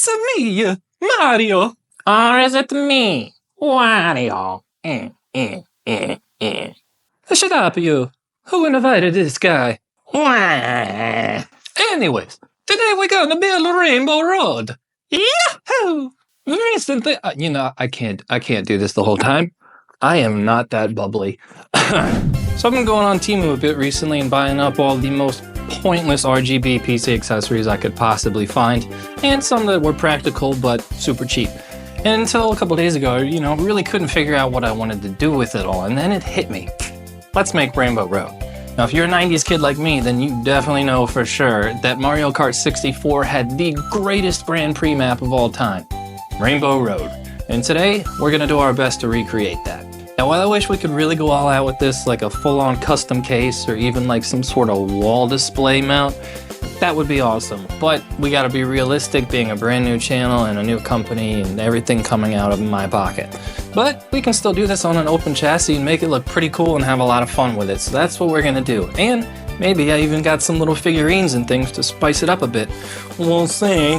It's me, Mario. Or is it me, Wario? Shut up, you. Who invited this guy? Wah. Anyways, today we're gonna build a rainbow road. Yahoo! Recently, I can't do this the whole time. I am not that bubbly. So I've been going on Temu a bit recently and buying up all the most pointless RGB PC accessories I could possibly find, and some that were practical but super cheap. And until a couple days ago, really couldn't figure out what I wanted to do with it all, and then it hit me. Let's make Rainbow Road. Now, if you're a 90s kid like me, then you definitely know for sure that Mario Kart 64 had the greatest Grand Prix map of all time, Rainbow Road. And today, we're gonna do our best to recreate that. Now, while I wish we could really go all out with this, like a full-on custom case or even like some sort of wall display mount, that would be awesome. But we gotta be realistic, being a brand new channel and a new company and everything coming out of my pocket. But we can still do this on an open chassis and make it look pretty cool and have a lot of fun with it. So that's what we're gonna do. And maybe I even got some little figurines and things to spice it up a bit. We'll see.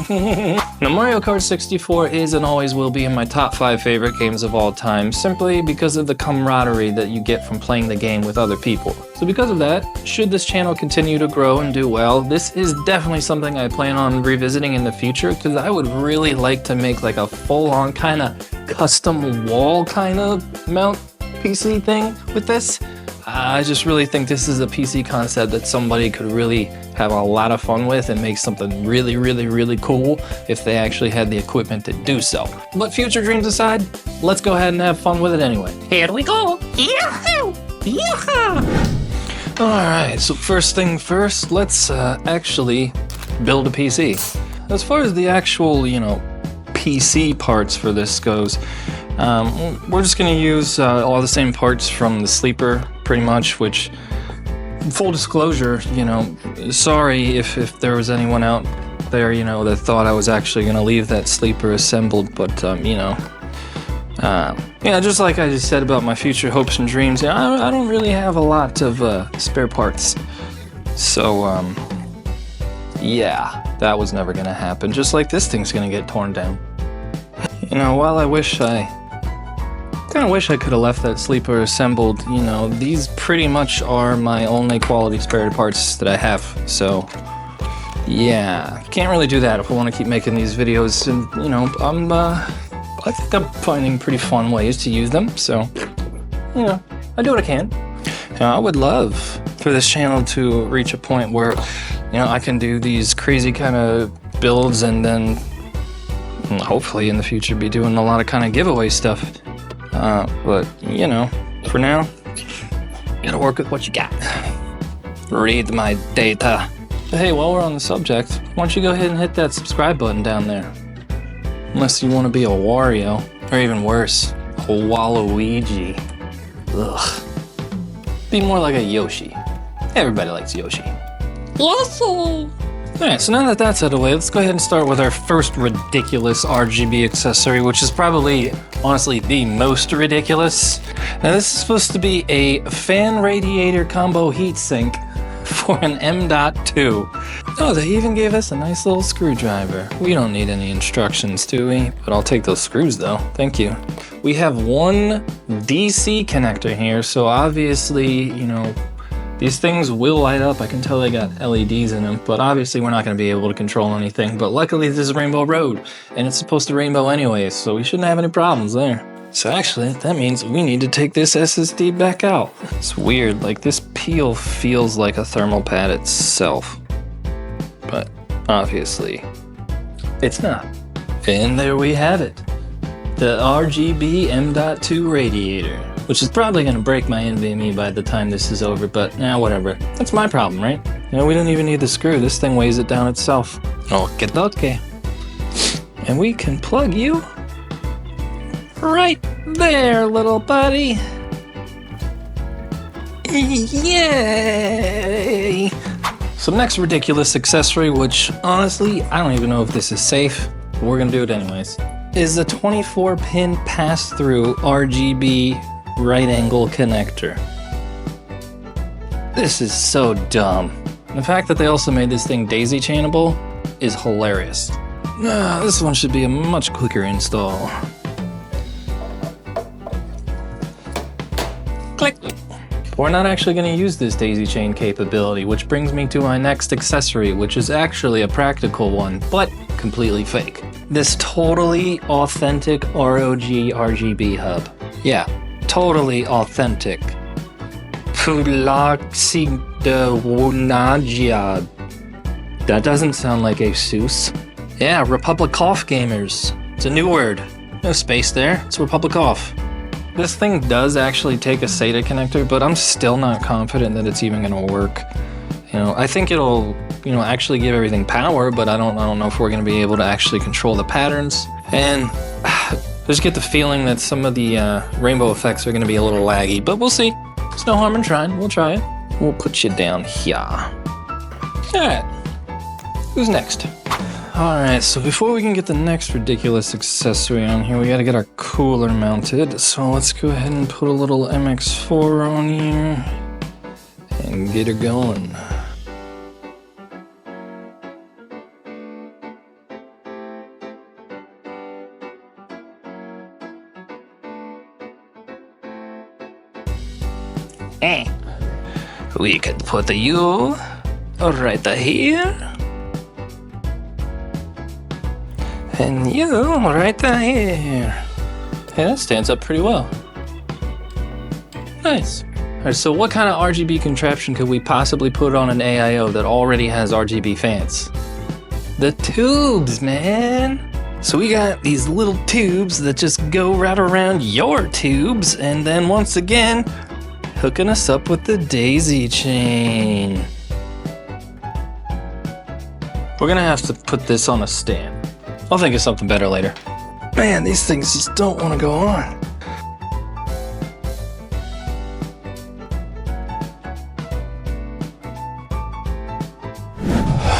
Now, Mario Kart 64 is and always will be in my top 5 favorite games of all time, simply because of the camaraderie that you get from playing the game with other people. So because of that, should this channel continue to grow and do well, this is definitely something I plan on revisiting in the future, because I would really like to make like a full-on kind of custom wall kind of mount PC thing with this. I just really think this is a PC concept that somebody could really have a lot of fun with and make something really, really, really cool if they actually had the equipment to do so. But future dreams aside, let's go ahead and have fun with it anyway. Here we go. Yahoo! Yahoo! Alright, so first thing first, let's actually build a PC. As far as the actual, PC parts for this goes, we're just going to use all the same parts from the sleeper, pretty much, which, full disclosure, sorry if there was anyone out there, that thought I was actually going to leave that sleeper assembled, but, just like I just said about my future hopes and dreams, I don't really have a lot of spare parts. So, that was never going to happen, just like this thing's going to get torn down. While I kind of wish I could have left that sleeper assembled, these pretty much are my only quality spare parts that I have, so can't really do that if I want to keep making these videos, and I think I'm finding pretty fun ways to use them, so I do what I can. I would love for this channel to reach a point where I can do these crazy kind of builds, and then hopefully in the future be doing a lot of kind of giveaway stuff. But, for now, you gotta work with what you got. Read my data. But hey, while we're on the subject, why don't you go ahead and hit that subscribe button down there? Unless you want to be a Wario, or even worse, a Waluigi. Ugh. Be more like a Yoshi. Everybody likes Yoshi. Yoshi! Alright, so now that that's out of the way, let's go ahead and start with our first ridiculous RGB accessory, which is probably, honestly, the most ridiculous. Now, this is supposed to be a fan radiator combo heatsink for an M.2. Oh, they even gave us a nice little screwdriver. We don't need any instructions, do we? But I'll take those screws, though. Thank you. We have one DC connector here, so obviously, these things will light up. I can tell they got LEDs in them, but obviously we're not going to be able to control anything. But luckily this is Rainbow Road, and it's supposed to rainbow anyways, so we shouldn't have any problems there. So actually, that means we need to take this SSD back out. It's weird, like this peel feels like a thermal pad itself. But obviously, it's not. And there we have it. The RGB M.2 radiator. Which is probably going to break my NVMe by the time this is over, but whatever. That's my problem, right? We don't even need the screw. This thing weighs it down itself. Okay. And we can plug you right there, little buddy. Yay! So next ridiculous accessory, which honestly, I don't even know if this is safe, but we're going to do it anyways, is the 24-pin pass-through RGB right angle connector. This is so dumb. The fact that they also made this thing daisy chainable is hilarious. This one should be a much quicker install. Click. We're not actually going to use this daisy chain capability, which brings me to my next accessory, which is actually a practical one, but completely fake. This totally authentic ROG RGB hub. Yeah, totally authentic. Pulaxidewunagia. That doesn't sound like a Seuss. Yeah, Republic Cough gamers. It's a new word. No space there. It's Republic Cough. This thing does actually take a SATA connector, but I'm still not confident that it's even going to work. You know, I think it'll, actually give everything power, but I don't know if we're going to be able to actually control the patterns. And I just get the feeling that some of the rainbow effects are going to be a little laggy, but we'll see. There's no harm in trying. We'll try it. We'll put you down here. All right. Who's next? Alright, so before we can get the next ridiculous accessory on here, we gotta get our cooler mounted. So let's go ahead and put a little MX4 on here and get her going. We could put the U right here. And you, right there. Yeah, that stands up pretty well. Nice. Alright, so what kind of RGB contraption could we possibly put on an AIO that already has RGB fans? The tubes, man! So we got these little tubes that just go right around your tubes, and then once again, hooking us up with the daisy chain. We're gonna have to put this on a stand. I'll think of something better later. Man, these things just don't want to go on.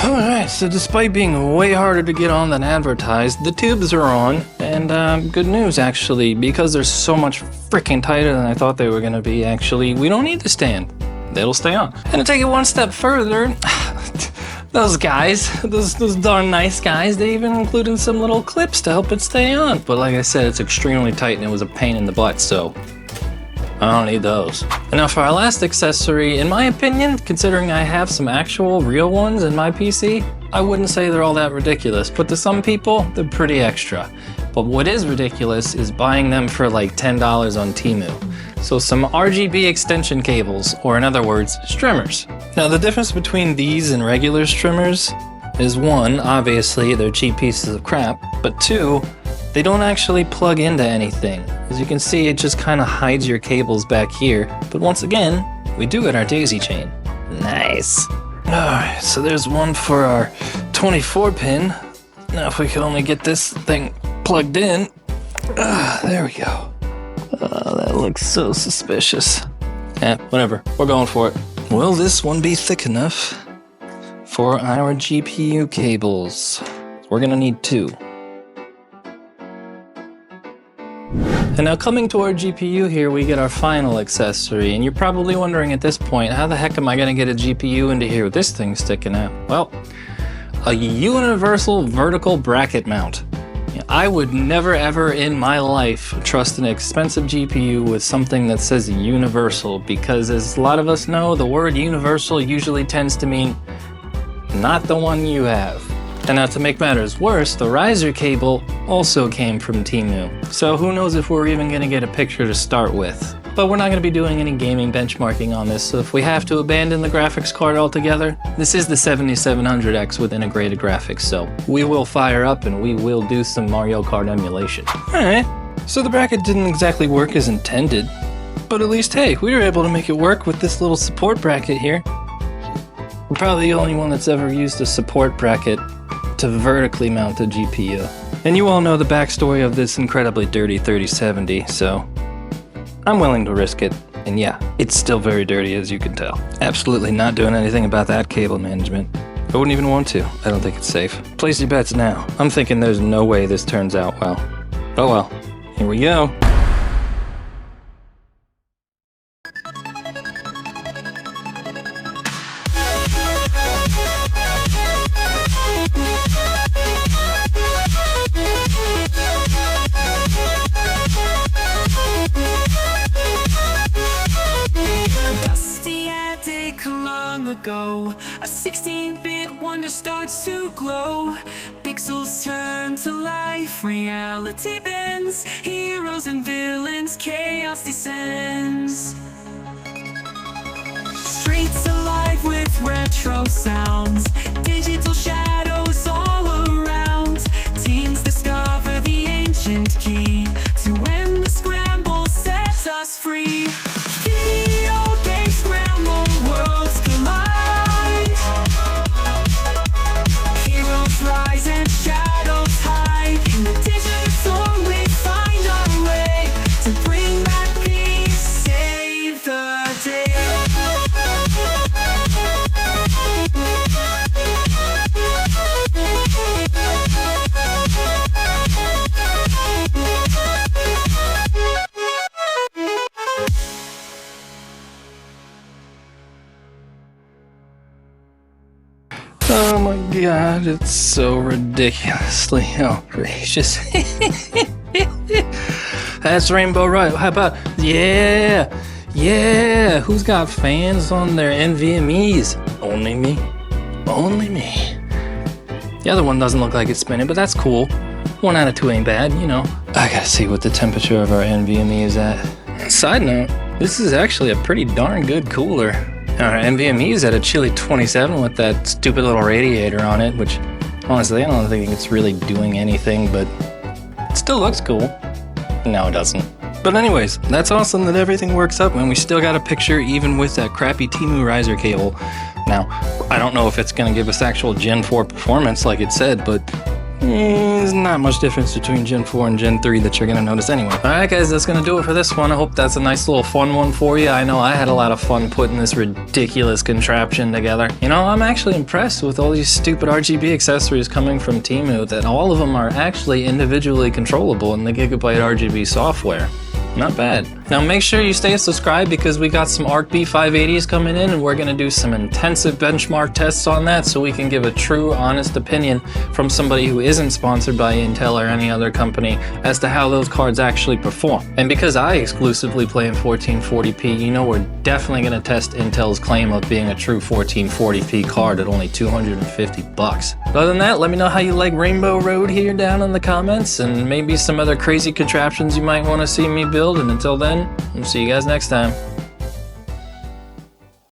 Alright, so despite being way harder to get on than advertised, the tubes are on, and good news actually, because they're so much freaking tighter than I thought they were going to be, actually, we don't need the stand. It'll stay on. And to take it one step further, those guys, those darn nice guys, they even included some little clips to help it stay on. But like I said, it's extremely tight and it was a pain in the butt, so I don't need those. And now for our last accessory, in my opinion, considering I have some actual real ones in my PC, I wouldn't say they're all that ridiculous, but to some people, they're pretty extra. But what is ridiculous is buying them for like $10 on Temu. So some RGB extension cables, or in other words, strimmers. Now the difference between these and regular strimmers is one, obviously they're cheap pieces of crap, but two, they don't actually plug into anything. As you can see, it just kind of hides your cables back here, but once again, we do get our daisy chain. Nice. Alright, so there's one for our 24 pin. Now if we could only get this thing plugged in. There we go. Oh, that looks so suspicious. Whatever. We're going for it. Will this one be thick enough for our GPU cables? We're gonna need two. And now coming to our GPU here, we get our final accessory. And you're probably wondering at this point, how the heck am I gonna get a GPU into here with this thing sticking out? Well, a universal vertical bracket mount. I would never ever in my life trust an expensive GPU with something that says universal, because as a lot of us know, the word universal usually tends to mean not the one you have. And now to make matters worse, the riser cable also came from Temu. So who knows if we're even gonna get a picture to start with. But we're not gonna be doing any gaming benchmarking on this, so if we have to abandon the graphics card altogether, this is the 7700X with integrated graphics, so we will fire up and we will do some Mario Kart emulation. Alright, so the bracket didn't exactly work as intended, but at least, hey, we were able to make it work with this little support bracket here. We're probably the only one that's ever used a support bracket to vertically mount a GPU. And you all know the backstory of this incredibly dirty 3070, so I'm willing to risk it. And yeah, it's still very dirty, as you can tell. Absolutely not doing anything about that cable management. I wouldn't even want to. I don't think it's safe. Place your bets now. I'm thinking there's no way this turns out well. Oh well, here we go. wonder starts to glow. Pixels turn to life, reality bends. Heroes and villains, chaos descends. Streets alive with retro sounds, digital shadows all around. Teens discover the ancient key to when the scramble sets us free. Video games scramble, worlds collide. Heroes rise and shadows hide. In the digital we find our way to bring back peace, save the day. Oh my god, it's so ridiculously outrageous. That's Rainbow Road. How about, yeah, who's got fans on their NVMEs? Only me. Only me. The other one doesn't look like it's spinning, but that's cool. 1 out of 2 ain't bad, you know. I gotta see what the temperature of our NVMe is at. Side note, this is actually a pretty darn good cooler. Our NVMe is at a chilly 27 with that stupid little radiator on it, which honestly I don't think it's really doing anything, but it still looks cool. No, it doesn't. But anyways, that's awesome that everything works up and we still got a picture even with that crappy Temu riser cable. Now, I don't know if it's going to give us actual Gen 4 performance like it said, but there's not much difference between Gen 4 and Gen 3 that you're going to notice anyway. Alright guys, that's going to do it for this one. I hope that's a nice little fun one for you. I know I had a lot of fun putting this ridiculous contraption together. You know, I'm actually impressed with all these stupid RGB accessories coming from Temu, that all of them are actually individually controllable in the Gigabyte RGB software. Not bad. Now make sure you stay subscribed because we got some ARC B580s coming in and we're going to do some intensive benchmark tests on that so we can give a true, honest opinion from somebody who isn't sponsored by Intel or any other company as to how those cards actually perform. And because I exclusively play in 1440p, you know we're definitely going to test Intel's claim of being a true 1440p card at only $250. Other than that, let me know how you like Rainbow Road here down in the comments and maybe some other crazy contraptions you might want to see me build. And until then, I'll see you guys next time.